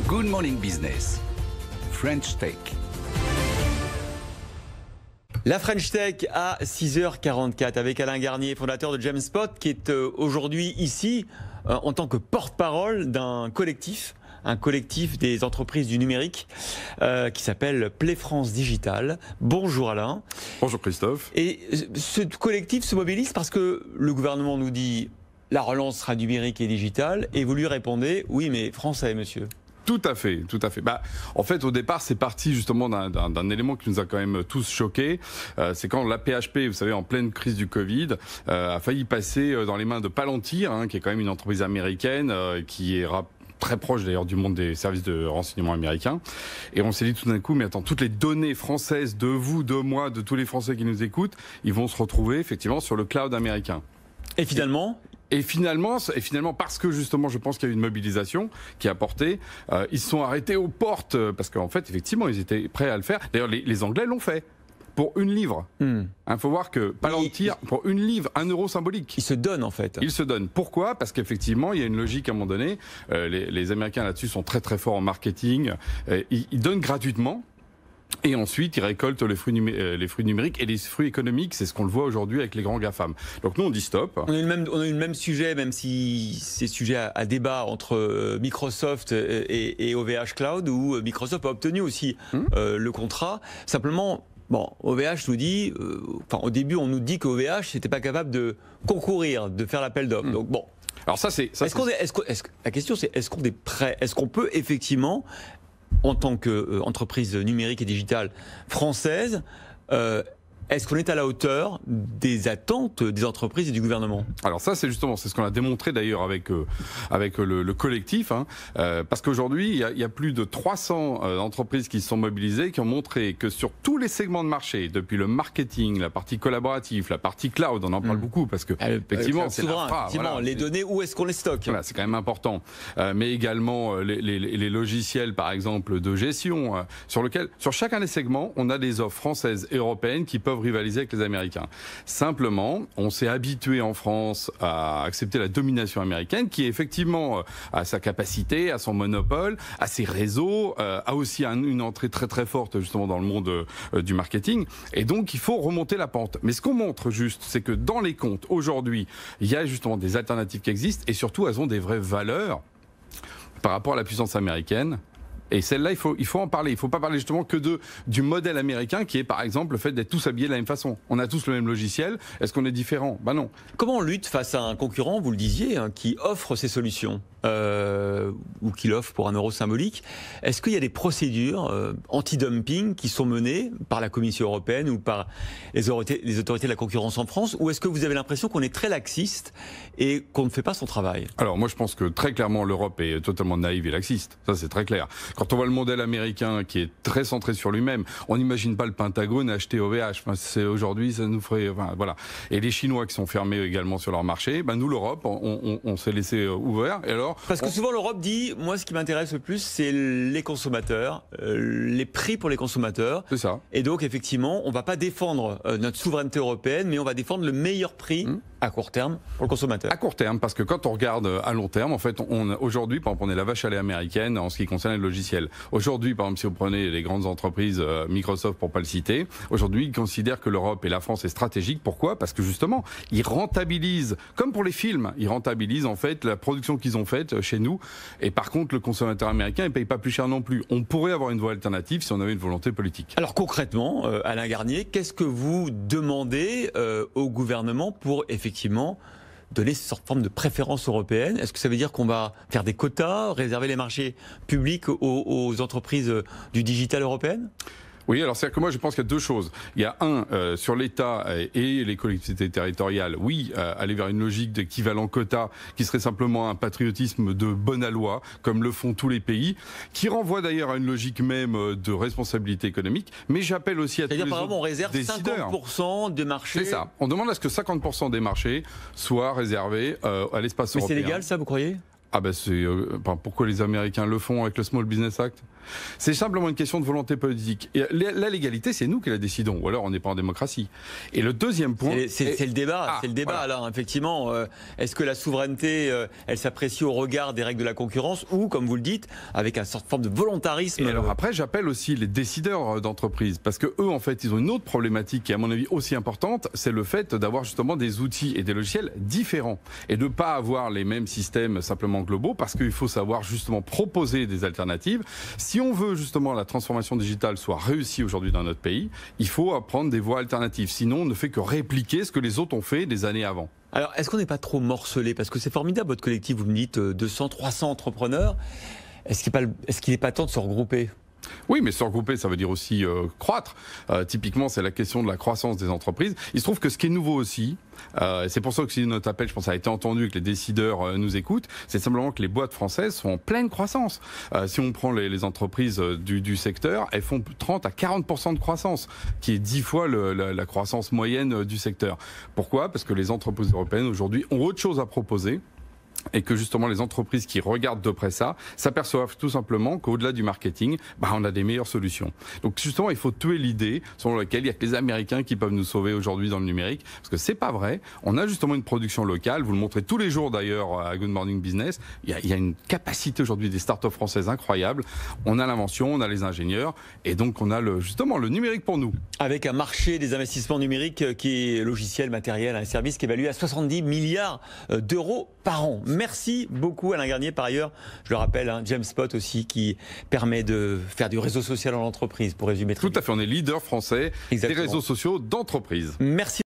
Good Morning Business, French Tech. La French Tech à 6h44 avec Alain Garnier, fondateur de GemSpot, qui est aujourd'hui ici en tant que porte-parole d'un collectif, un collectif des entreprises du numérique qui s'appelle Play France Digital. Bonjour Alain. Bonjour Christophe. Et ce collectif se mobilise parce que le gouvernement nous dit la relance sera numérique et digitale et vous lui répondez oui mais français monsieur. Tout à fait, tout à fait. En fait, au départ, c'est parti justement d'un élément qui nous a quand même tous choqués. C'est quand la PHP, vous savez, en pleine crise du Covid, a failli passer dans les mains de Palantir, qui est quand même une entreprise américaine, qui est très proche d'ailleurs du monde des services de renseignement américains. Et on s'est dit tout d'un coup, mais attends, toutes les données françaises de vous, de moi, de tous les Français qui nous écoutent, ils vont se retrouver effectivement sur le cloud américain. Et finalement Et finalement, parce que justement, je pense qu'il y a eu une mobilisation qui a porté, ils se sont arrêtés aux portes, parce qu'en fait, effectivement, ils étaient prêts à le faire. D'ailleurs, les Anglais l'ont fait. Pour une livre. Faut voir que Palantir, pour une livre, 1 euro symbolique. Ils se donnent en fait. Ils se donnent. Pourquoi ? Parce qu'effectivement, il y a une logique à un moment donné. Les Américains là-dessus sont très très forts en marketing. Ils donnent gratuitement. Et ensuite, ils récoltent les fruits numériques et les fruits économiques. C'est ce qu'on le voit aujourd'hui avec les grands GAFAM. Donc nous, on dit stop. On a eu le même sujet, même si c'est sujet à débat entre Microsoft et OVH Cloud, où Microsoft a obtenu aussi le contrat. Simplement, OVH nous dit, au début, on nous dit qu'OVH n'était pas capable de concourir, de faire l'appel d'offres. Donc bon. Alors ça, c'est. La question, c'est est-ce qu'on est prêt ? Est-ce qu'on peut effectivement, en tant qu'entreprise numérique et digitale française, est-ce qu'on est à la hauteur des attentes des entreprises et du gouvernement ? Alors ça, c'est ce qu'on a démontré d'ailleurs avec le collectif, parce qu'aujourd'hui, il y a plus de 300 entreprises qui se sont mobilisées, qui ont montré que sur tous les segments de marché, depuis le marketing, la partie collaborative, la partie cloud, on en parle beaucoup, parce que effectivement, c'est les données, où est-ce qu'on les stocke ? Voilà, c'est quand même important. Mais également les logiciels, par exemple, de gestion, sur chacun des segments, on a des offres françaises et européennes qui peuvent rivaliser avec les Américains. Simplement, on s'est habitué en France à accepter la domination américaine, qui effectivement a sa capacité, a son monopole, a ses réseaux, a aussi une entrée très très forte justement dans le monde du marketing. Et donc, il faut remonter la pente. Mais ce qu'on montre juste, c'est que dans les comptes, aujourd'hui, il y a justement des alternatives qui existent et surtout, elles ont des vraies valeurs par rapport à la puissance américaine. Et celle-là, il faut en parler. Il ne faut pas parler justement que du modèle américain qui est par exemple le fait d'être tous habillés de la même façon. On a tous le même logiciel. Est-ce qu'on est différent ? Non. Comment on lutte face à un concurrent, vous le disiez, qui offre ces solutions ou qui l'offre pour 1 euro symbolique ? Est-ce qu'il y a des procédures anti-dumping qui sont menées par la Commission européenne ou par les autorités de la concurrence en France ? Ou est-ce que vous avez l'impression qu'on est très laxiste et qu'on ne fait pas son travail ? Alors moi je pense que très clairement l'Europe est totalement naïve et laxiste. Ça c'est très clair. Quand on voit le modèle américain qui est très centré sur lui-même, on n'imagine pas le Pentagone acheter OVH. Aujourd'hui ça nous ferait... voilà. Et les Chinois qui sont fermés également sur leur marché, nous l'Europe, on s'est laissé ouvert. Et alors, parce que souvent l'Europe dit, moi ce qui m'intéresse le plus c'est les consommateurs, les prix pour les consommateurs. C'est ça. Et donc effectivement on ne va pas défendre notre souveraineté européenne, mais on va défendre le meilleur prix à court terme pour le consommateur. À court terme, parce que quand on regarde à long terme, en fait, aujourd'hui, par exemple, on est la vache à lait américaine en ce qui concerne les logiciels. Aujourd'hui, par exemple, si vous prenez les grandes entreprises, Microsoft pour pas le citer, aujourd'hui, ils considèrent que l'Europe et la France est stratégique. Pourquoi ? Parce que justement, ils rentabilisent, comme pour les films, ils rentabilisent en fait la production qu'ils ont faite chez nous. Et par contre, le consommateur américain, il paye pas plus cher non plus. On pourrait avoir une voie alternative si on avait une volonté politique. Alors concrètement, Alain Garnier, qu'est-ce que vous demandez au gouvernement pour effectivement donner cette forme de préférence européenne ? Est-ce que ça veut dire qu'on va faire des quotas, réserver les marchés publics aux entreprises du digital européennes ? Oui, alors c'est-à-dire que moi je pense qu'il y a deux choses. Il y a sur l'État et les collectivités territoriales, aller vers une logique d'équivalent quota qui serait simplement un patriotisme de bonne loi, comme le font tous les pays, qui renvoie d'ailleurs à une logique même de responsabilité économique. Mais j'appelle aussi à tous les autres décideurs. C'est-à-dire par exemple on réserve 50% des marchés. C'est ça. On demande à ce que 50% des marchés soient réservés à l'espace européen. Mais c'est légal ça, vous croyez ? Ah ben pourquoi les Américains le font avec le Small Business Act? C'est simplement une question de volonté politique. Et la légalité, c'est nous qui la décidons, ou alors on n'est pas en démocratie. Et le deuxième point... C'est le débat, voilà. Là, effectivement. Est-ce que la souveraineté, elle s'apprécie au regard des règles de la concurrence, ou, comme vous le dites, avec une sorte de forme de volontarisme? Et alors après, j'appelle aussi les décideurs d'entreprise, parce que eux, en fait, ils ont une autre problématique qui est, à mon avis, aussi importante, c'est le fait d'avoir justement des outils et des logiciels différents, et de ne pas avoir les mêmes systèmes simplement globaux, parce qu'il faut savoir justement proposer des alternatives. Si on veut justement la transformation digitale soit réussie aujourd'hui dans notre pays, il faut apprendre des voies alternatives. Sinon, on ne fait que répliquer ce que les autres ont fait des années avant. Alors, est-ce qu'on n'est pas trop morcelé? Parce que c'est formidable, votre collectif, vous me dites 200, 300 entrepreneurs. Est-ce qu'il n'est pas temps de se regrouper? Oui, mais se regrouper, ça veut dire aussi croître. Typiquement, c'est la question de la croissance des entreprises. Il se trouve que ce qui est nouveau aussi, et c'est pour ça que si notre appel, je pense, a été entendu, que les décideurs nous écoutent, c'est simplement que les boîtes françaises sont en pleine croissance. Si on prend les entreprises du secteur, elles font 30 à 40% de croissance, qui est 10 fois la croissance moyenne du secteur. Pourquoi? Parce que les entreprises européennes aujourd'hui ont autre chose à proposer. Et que justement les entreprises qui regardent de près ça s'aperçoivent tout simplement qu'au-delà du marketing, on a des meilleures solutions. Donc justement, il faut tuer l'idée selon laquelle il n'y a que les Américains qui peuvent nous sauver aujourd'hui dans le numérique, parce que c'est pas vrai. On a justement une production locale, vous le montrez tous les jours d'ailleurs à Good Morning Business. Il y a une capacité aujourd'hui des startups françaises incroyable. On a l'invention, on a les ingénieurs, et donc on a justement le numérique pour nous. Avec un marché des investissements numériques qui est logiciel, matériel, un service qui est évalué à 70 milliards d'euros par an. Merci beaucoup Alain Garnier. Par ailleurs, je le rappelle, Jamespot aussi qui permet de faire du réseau social en entreprise, pour résumer. Tout à fait, on est leader français des réseaux sociaux d'entreprise. Merci.